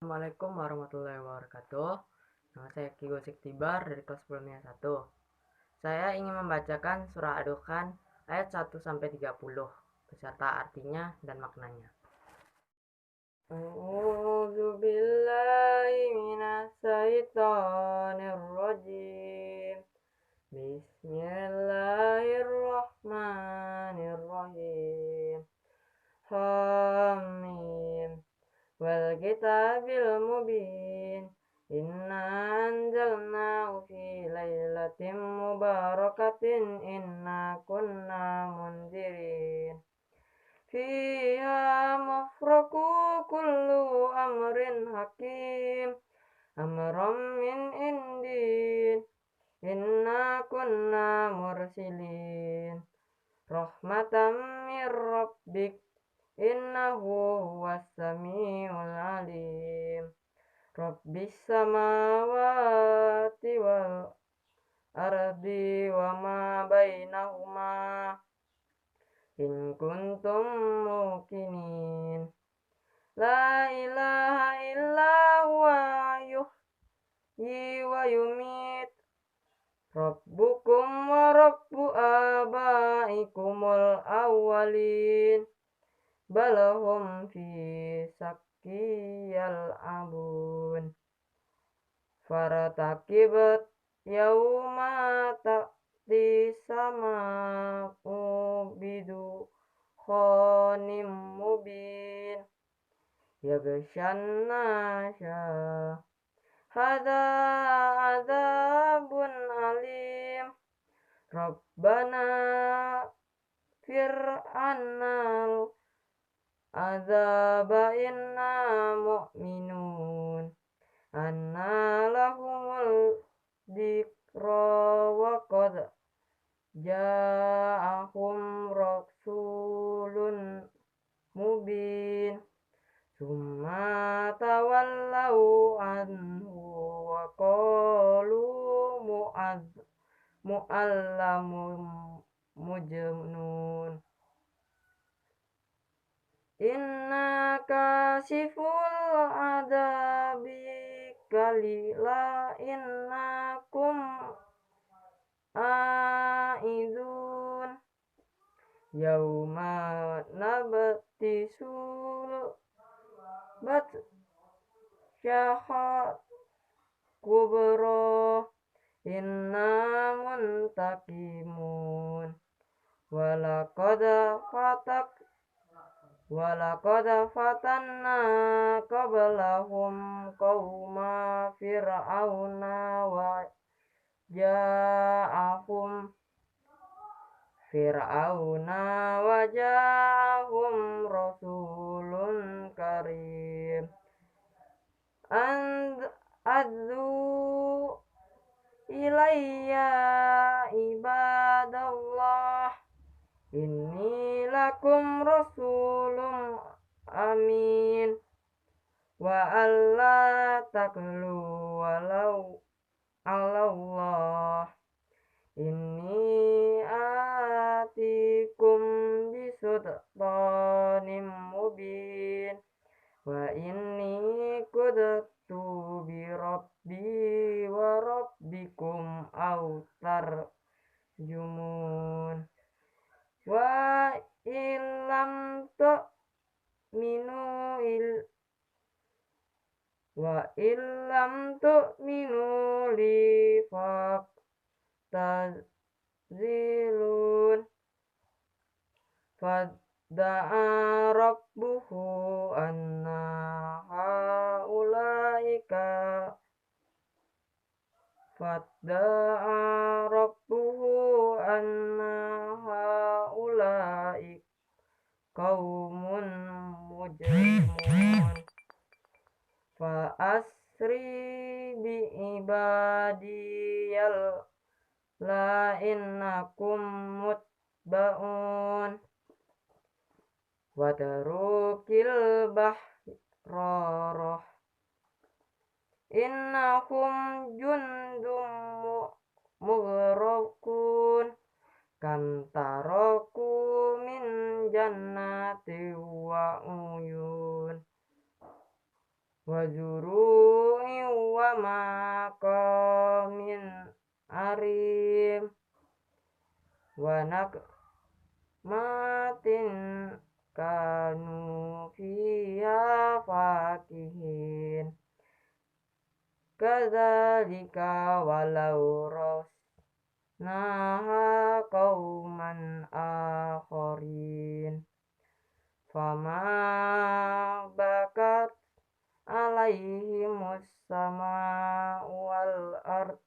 Assalamualaikum warahmatullahi wabarakatuh. Nama saya Ki Gosik Tibar dari kelas 10 1. Saya ingin membacakan surah Ad-Dukhan ayat 1 sampai 30 beserta artinya dan maknanya. A'udzu billahi minas syaitonir rajim. Bismillahirrahmanirrahim. Hamim. Wal kitabil mubin. Inna anzalnahu fi lailatin mubarakatin inna kunna munzirin. Fiha mafraku kullu amrin hakim. Amram min indin. Inna kunna mursilin. Rahmatan min rabbik. Innahu huwas samiul alim. Rabbis samawati wal ardi wa ma bainahuma in kuntum muqinin. La ilaha illa huwa yuhyi wa yumit. Rabbukum wa rabbu abaikumul awwalin. Balahum fi sakkiyal abun. Faratakibat yauma ta'ti sama'u bidu khonim mubin. Yaghshan nasya. Hada azabun alim. Rabbana fir'annal azaba inna mu'minun. Anna lahumul dzikra wa qad ja'ahum rasulun mubin. Summa tawallau anhu wa qalu mu'allamun mujnun. Inna kasiful adabi kalila innakum aidun. Yauma nabtisul bat syahat kubro. Inna muntakimun. Walaqad fatanna qablahum qauma fir'auna wa ja'ahum rasulun karim. Adzu ilayya ibadallah. Inni lakum rasulun amin. Wa alla taqlu walau Allah. Inni atikum bisultanim mubin. Wa inni qudtu bi rabbi wa rabbikum autar jumun. Wa illam tu'minu li fa'tazilun. Fadda'a rabbuhu anna haulaika qaumun mujrimun. Fa asri bi ibadiyal la innakum mutba'un. Wadarukil bahrarah. Innahum jundum mughraqun. Kam taraku min jannati wa uyun. wa zuru'in wa maqamin arim wa nakmatin kanu fiha fakihin kadzalika walau naha qauman akharin fama bakat alaihimus sama wal ard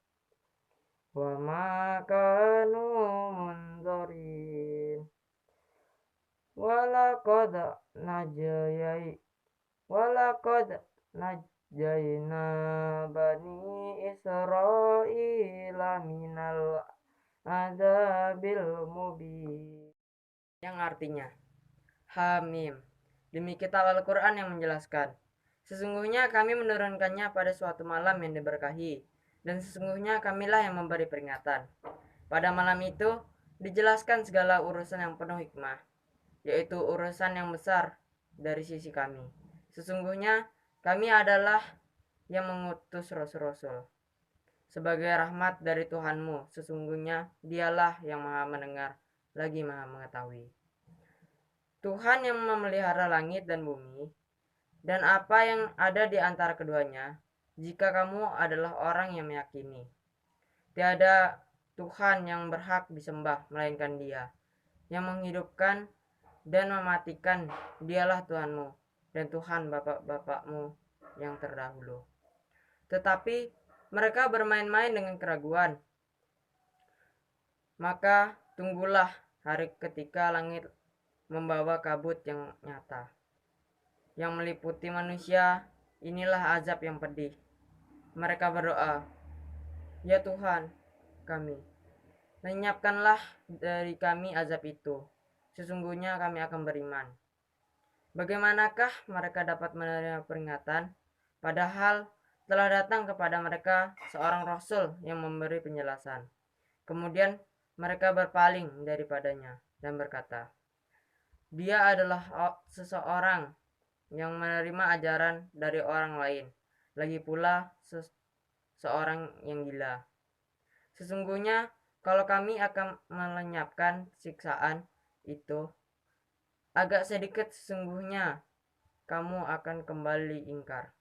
wa ma kanu munzarin walaqad najayai walaqad najayna bani Israila minal adzabil mubin, yang artinya Hamim. Demi kitab Al-Quran yang menjelaskan, sesungguhnya kami menurunkannya pada suatu malam yang diberkahi, dan sesungguhnya kamilah yang memberi peringatan. Pada malam itu dijelaskan segala urusan yang penuh hikmah, yaitu urusan yang besar dari sisi kami. Sesungguhnya kami adalah yang mengutus rasul-rasul sebagai rahmat dari Tuhanmu. Sesungguhnya dialah yang maha mendengar lagi maha mengetahui. Tuhan yang memelihara langit dan bumi dan apa yang ada di antara keduanya, jika kamu adalah orang yang meyakini. Tiada Tuhan yang berhak disembah melainkan Dia, yang menghidupkan dan mematikan. Dialah Tuhanmu dan Tuhan bapak-bapakmu yang terdahulu. Tetapi mereka bermain-main dengan keraguan. Maka tunggulah hari ketika langit membawa kabut yang nyata, yang meliputi manusia. Inilah azab yang pedih. Mereka berdoa, ya Tuhan kami, lenyapkanlah dari kami azab itu. Sesungguhnya kami akan beriman. Bagaimanakah mereka dapat menerima peringatan, padahal telah datang kepada mereka seorang rasul yang memberi penjelasan. Kemudian mereka berpaling daripadanya dan berkata, dia adalah seseorang yang menerima ajaran dari orang lain, lagi pula seorang yang gila. Sesungguhnya kalau kami akan melenyapkan siksaan itu agak sedikit, sesungguhnya kamu akan kembali ingkar.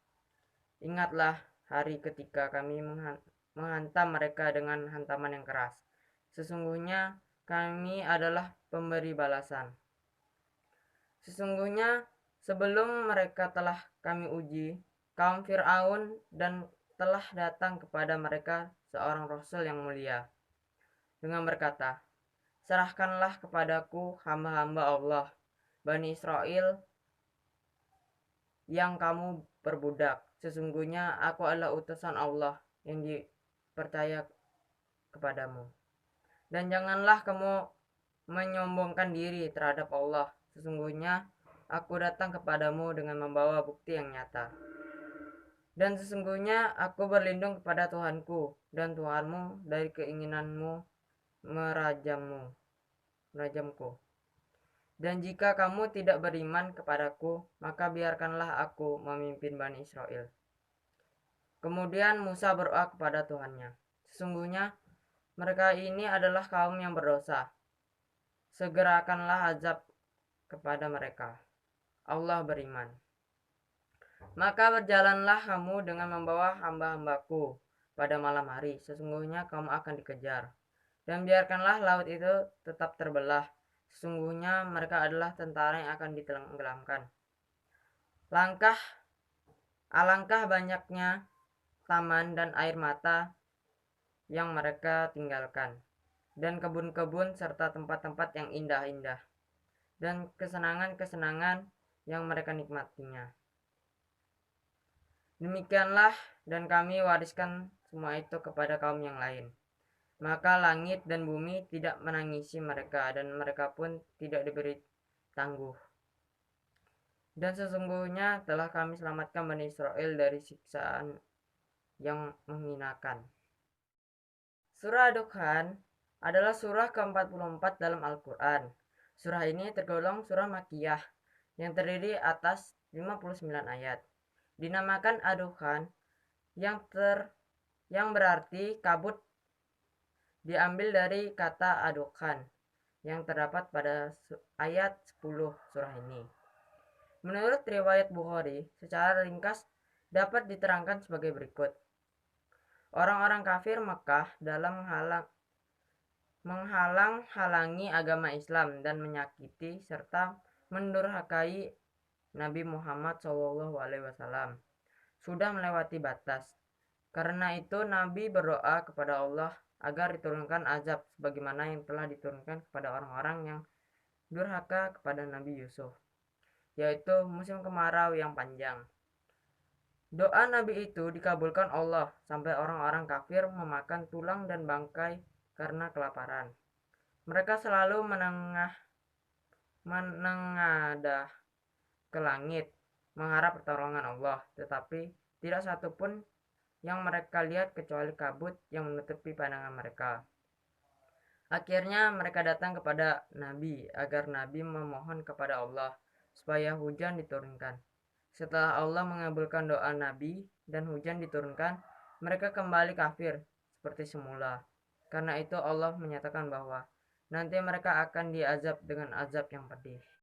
Ingatlah hari ketika kami menghantam mereka dengan hantaman yang keras. Sesungguhnya kami adalah pemberi balasan. Sesungguhnya sebelum mereka telah kami uji kaum Fir'aun, dan telah datang kepada mereka seorang rasul yang mulia dengan berkata, serahkanlah kepadaku hamba-hamba Allah, Bani Israel yang kamu perbudak. Sesungguhnya aku adalah utusan Allah yang dipercaya kepadamu. Dan janganlah kamu menyombongkan diri terhadap Allah. Sesungguhnya aku datang kepadamu dengan membawa bukti yang nyata. Dan sesungguhnya aku berlindung kepada Tuhanku dan Tuhanmu dari keinginanmu merajamku. Dan jika kamu tidak beriman kepadaku, maka biarkanlah aku memimpin Bani Israel. Kemudian Musa berdoa kepada Tuhannya, sesungguhnya mereka ini adalah kaum yang berdosa. Segerakanlah azab kepada mereka. Allah beriman. Maka berjalanlah kamu dengan membawa hamba-hambaku pada malam hari. Sesungguhnya kamu akan dikejar. Dan biarkanlah laut itu tetap terbelah. Sesungguhnya mereka adalah tentara yang akan ditenggelamkan. Alangkah banyaknya taman dan air mata yang mereka tinggalkan, dan kebun-kebun serta tempat-tempat yang indah-indah, dan kesenangan-kesenangan yang mereka nikmatinya. Demikianlah, dan kami wariskan semua itu kepada kaum yang lain. Maka langit dan bumi tidak menangisi mereka, dan mereka pun tidak diberi tangguh. Dan sesungguhnya telah kami selamatkan Bani Israel dari siksaan yang menghinakan. Surah Ad-Dukhan adalah surah ke-44 dalam Al-Quran. Surah ini tergolong surah Makkiyah yang terdiri atas 59 ayat. dinamakan ad-dukhan yang berarti kabut, diambil dari kata ad-dukhan yang terdapat pada ayat 10 surah ini. Menurut riwayat Bukhari, secara ringkas dapat diterangkan sebagai berikut. Orang-orang kafir Mekah dalam menghalang-halangi agama Islam dan menyakiti serta mendurhakai Nabi Muhammad SAW sudah melewati batas. Karena itu Nabi berdoa kepada Allah agar diturunkan azab sebagaimana yang telah diturunkan kepada orang-orang yang durhaka kepada Nabi Yusuf, yaitu musim kemarau yang panjang. Doa Nabi itu dikabulkan Allah sampai orang-orang kafir memakan tulang dan bangkai karena kelaparan. Mereka selalu menengadah ke langit mengharap pertolongan Allah, tetapi tidak satupun yang mereka lihat kecuali kabut yang menutupi pandangan mereka. Akhirnya mereka datang kepada Nabi agar Nabi memohon kepada Allah supaya hujan diturunkan. Setelah Allah mengabulkan doa Nabi dan hujan diturunkan, mereka kembali kafir seperti semula. Karena itu Allah menyatakan bahwa nanti mereka akan diazab dengan azab yang pedih.